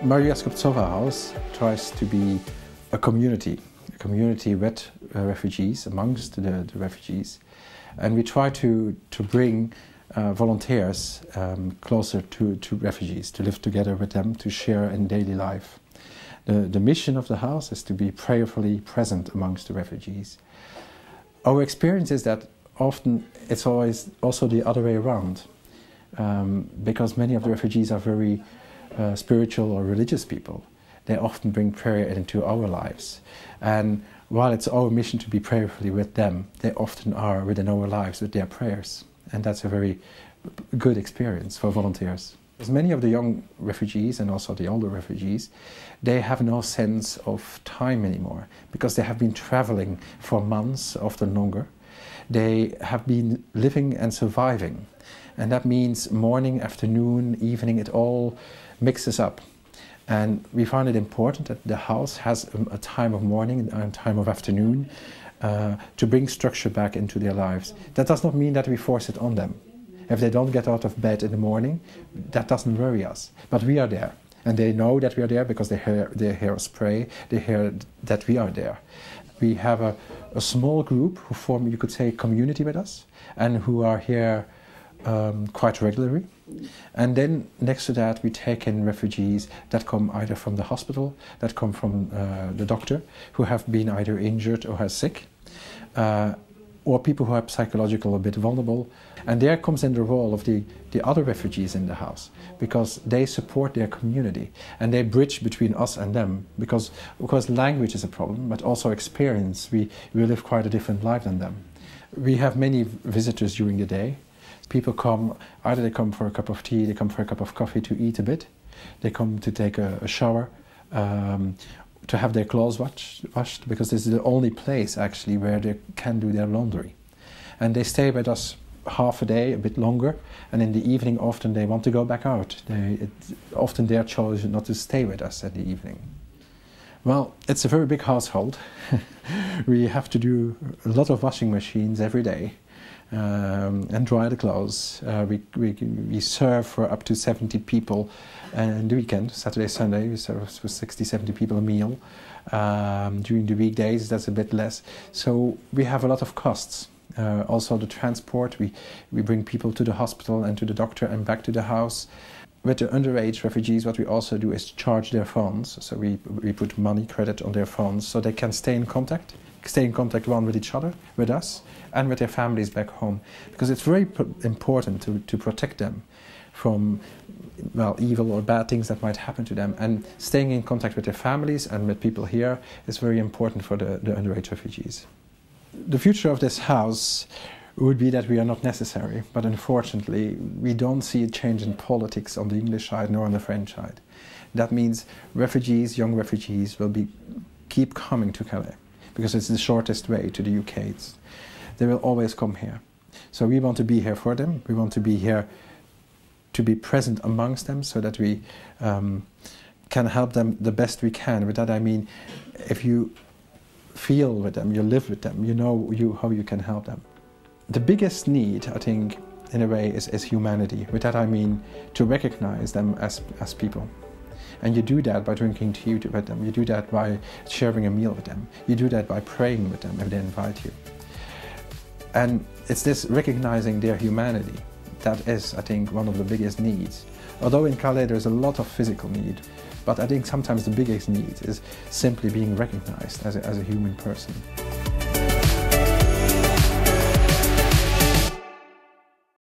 Maria Skoptsova House tries to be a community with refugees, amongst the refugees. And we try to bring volunteers closer to refugees, to live together with them, to share in daily life. The mission of the house is to be prayerfully present amongst the refugees. Our experience is that often it's always also the other way around, because many of the refugees are very spiritual or religious people. They often bring prayer into our lives. And while it's our mission to be prayerfully with them, they often are within our lives with their prayers. And that's a very good experience for volunteers. As many of the young refugees and also the older refugees, they have no sense of time anymore because they have been traveling for months, often longer. They have been living and surviving. And that means morning, afternoon, evening, it all mixes up. And we find it important that the house has a time of morning and a time of afternoon to bring structure back into their lives. That does not mean that we force it on them. If they don't get out of bed in the morning, that doesn't worry us. But we are there. And they know that we are there because they hear us pray, they hear that we are there. We have a small group who form, you could say, a community with us and who are here quite regularly. And then next to that we take in refugees that come either from the hospital, that come from the doctor, who have been either injured or are sick, or people who are psychological a bit vulnerable. And there comes in the role of the other refugees in the house, because they support their community and they bridge between us and them, because of course language is a problem, but also experience. We live quite a different life than them. We have many visitors during the day. People come, either they come for a cup of tea, they come for a cup of coffee to eat a bit, they come to take a shower, to have their clothes washed, because this is the only place actually where they can do their laundry. And they stay with us half a day, a bit longer, and in the evening often they want to go back out. It's often their choice not to stay with us in the evening. Well, it's a very big household. We have to do a lot of washing machines every day. And dry the clothes. We serve for up to 70 people in the weekend, Saturday, Sunday. We serve for 60, 70 people a meal. During the weekdays, that's a bit less. So we have a lot of costs. Also the transport, we bring people to the hospital and to the doctor and back to the house. With the underage refugees, what we also do is charge their phones. So we put money credit on their phones so they can stay in contact one with each other, with us, and with their families back home. Because it's very important to protect them from, well, evil or bad things that might happen to them. And staying in contact with their families and with people here is very important for the underage refugees. The future of this house would be that we are not necessary, but unfortunately we don't see a change in politics on the English side nor on the French side. That means refugees, young refugees, will keep coming to Calais, because it's the shortest way to the UK. They will always come here. So we want to be here for them. We want to be here to be present amongst them so that we can help them the best we can. With that I mean, if you feel with them, you live with them, you know how you can help them. The biggest need, I think, in a way, is humanity. With that I mean to recognize them as people. And you do that by drinking tea with them. You do that by sharing a meal with them. You do that by praying with them if they invite you. And it's this recognizing their humanity that is, I think, one of the biggest needs. Although in Calais there's a lot of physical need, but I think sometimes the biggest need is simply being recognized as a human person.